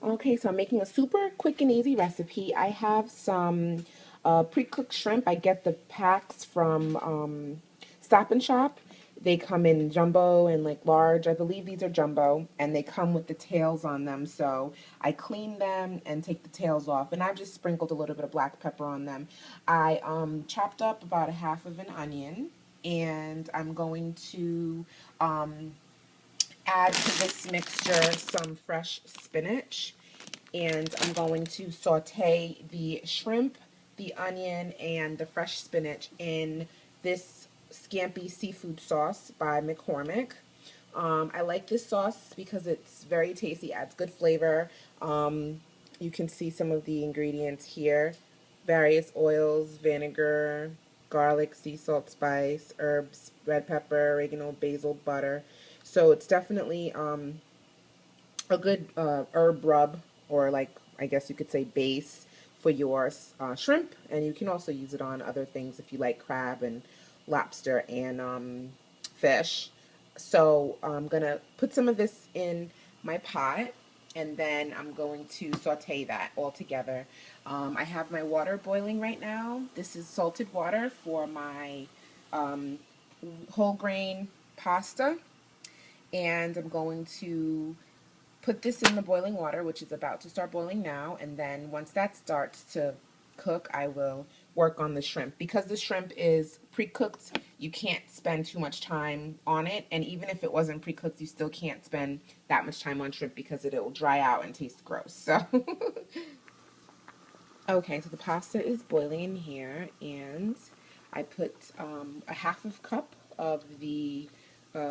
Okay, so I'm making a super quick and easy recipe. I have some pre-cooked shrimp. I get the packs from Stop and Shop. They come in jumbo and like large. I believe these are jumbo, and they come with the tails on them. So I clean them and take the tails off, and I've just sprinkled a little bit of black pepper on them. I chopped up about a half of an onion, and I'm going to add to this mixture some fresh spinach, and I'm going to saute the shrimp, the onion, and the fresh spinach in this Scampi seafood sauce by McCormick. I like this sauce because it's very tasty, adds good flavor. You can see some of the ingredients here: various oils, vinegar, garlic, sea salt, spice, herbs, red pepper, oregano, basil, butter. So it's definitely a good herb rub, or like I guess you could say base for your shrimp, and you can also use it on other things if you like crab and lobster and fish. So I'm gonna put some of this in my pot, and then I'm going to saute that all together. I have my water boiling right now. This is salted water for my um, whole grain pasta, and I'm going to put this in the boiling water, which is about to start boiling now, and then once that starts to cook, I will work on the shrimp. Because the shrimp is pre-cooked, you can't spend too much time on it, and even if it wasn't pre-cooked, you still can't spend that much time on shrimp because it'll dry out and taste gross. So, okay, so the pasta is boiling in here, and I put a half of cup of the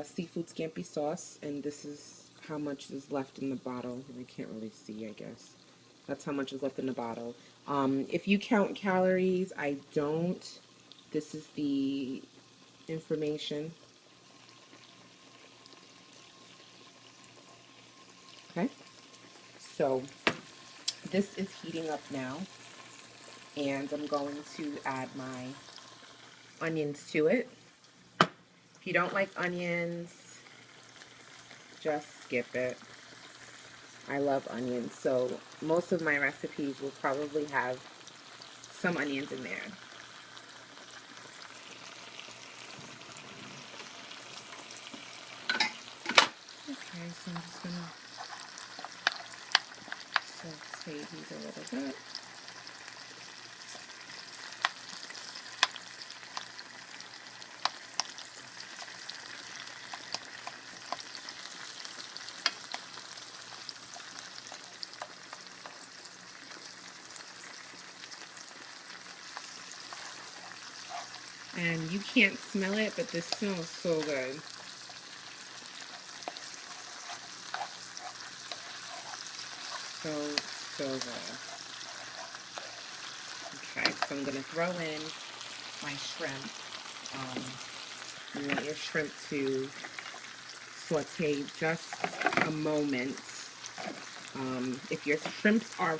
seafood scampi sauce, and this is how much is left in the bottle. I can't really see, I guess. That's how much is left in the bottle. If you count calories, I don't. This is the information. Okay, so this is heating up now, and I'm going to add my onions to it. If you don't like onions, just skip it. I love onions, so most of my recipes will probably have some onions in there. Okay, so I'm just gonna saute these a little bit. And you can't smell it, but this smells so good. So, so good. Okay, so I'm gonna throw in my shrimp. You want your shrimp to saute just a moment. If your shrimps are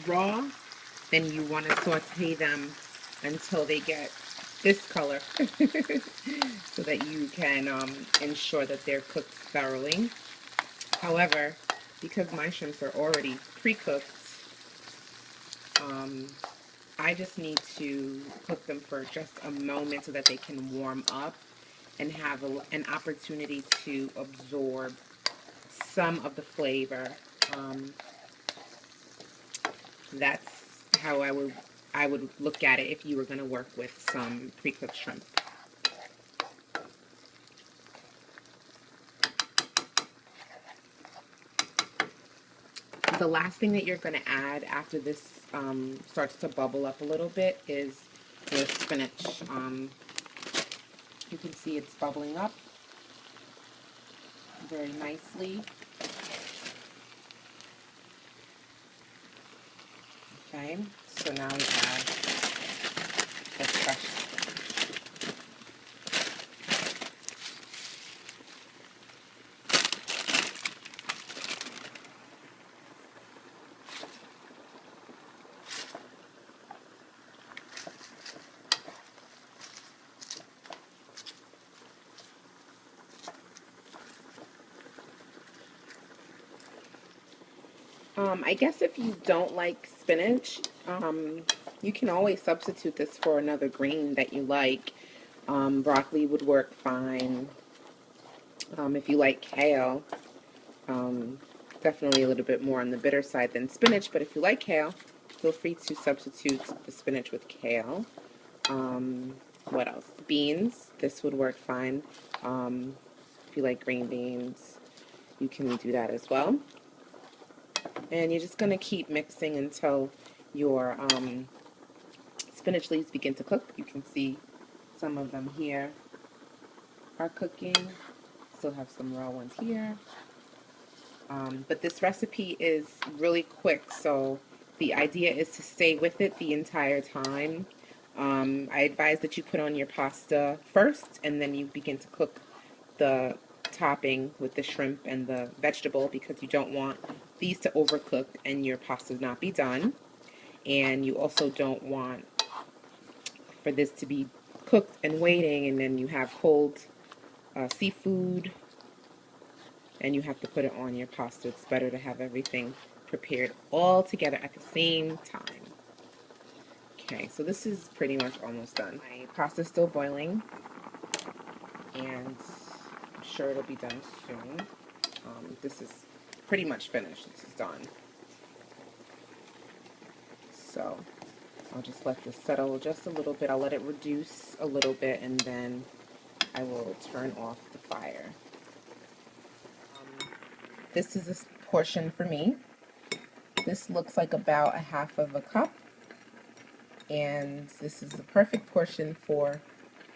raw, then you want to saute them until they get this color so that you can ensure that they're cooked thoroughly. However, because my shrimps are already pre-cooked, um, I just need to cook them for just a moment so that they can warm up and have an opportunity to absorb some of the flavor. Um, that's how I would look at it if you were going to work with some pre-cooked shrimp. The last thing that you're going to add after this starts to bubble up a little bit is the spinach. You can see it's bubbling up very nicely. Okay, so now we add the fresh. I guess if you don't like spinach, you can always substitute this for another green that you like. Broccoli would work fine. If you like kale, um, definitely a little bit more on the bitter side than spinach, but if you like kale, feel free to substitute the spinach with kale. What else? Beans, this would work fine. If you like green beans, you can do that as well. And you're just going to keep mixing until your spinach leaves begin to cook. You can see some of them here are cooking. Still have some raw ones here. But this recipe is really quick, so the idea is to stay with it the entire time. I advise that you put on your pasta first, and then you begin to cook the topping with the shrimp and the vegetable, because you don't want these to overcook and your pasta not be done. And you also don't want for this to be cooked and waiting, and then you have cold seafood and you have to put it on your pasta. It's better to have everything prepared all together at the same time. Okay, so this is pretty much almost done. My pasta's still boiling, and I'm sure it'll be done soon. This is pretty much finished. This is done. So I'll just let this settle just a little bit. I'll let it reduce a little bit, and then I will turn off the fire. This is a portion for me. This looks like about a half of a cup, and this is the perfect portion for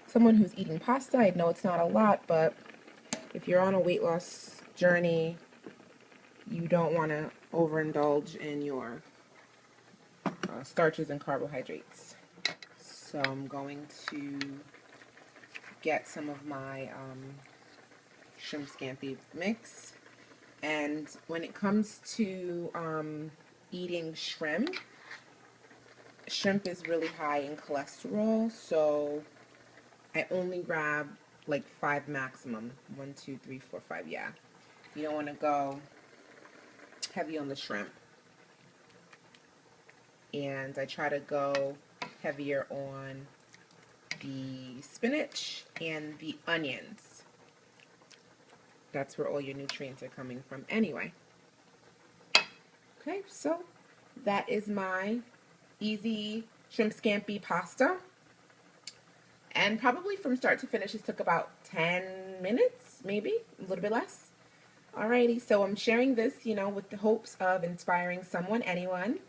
someone who's eating pasta. I know it's not a lot, but if you're on a weight loss journey, you don't want to overindulge in your starches and carbohydrates. So I'm going to get some of my shrimp scampi mix. And when it comes to eating shrimp, shrimp is really high in cholesterol, so I only grab like 5 maximum. 1, 2, 3, 4, 5, yeah. You don't want to go heavy on the shrimp. And I try to go heavier on the spinach and the onions. That's where all your nutrients are coming from anyway. Okay, so that is my easy shrimp scampi pasta. And probably from start to finish, it took about 10 minutes, maybe a little bit less. Alrighty, so I'm sharing this, with the hopes of inspiring someone, anyone,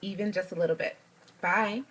even just a little bit. Bye.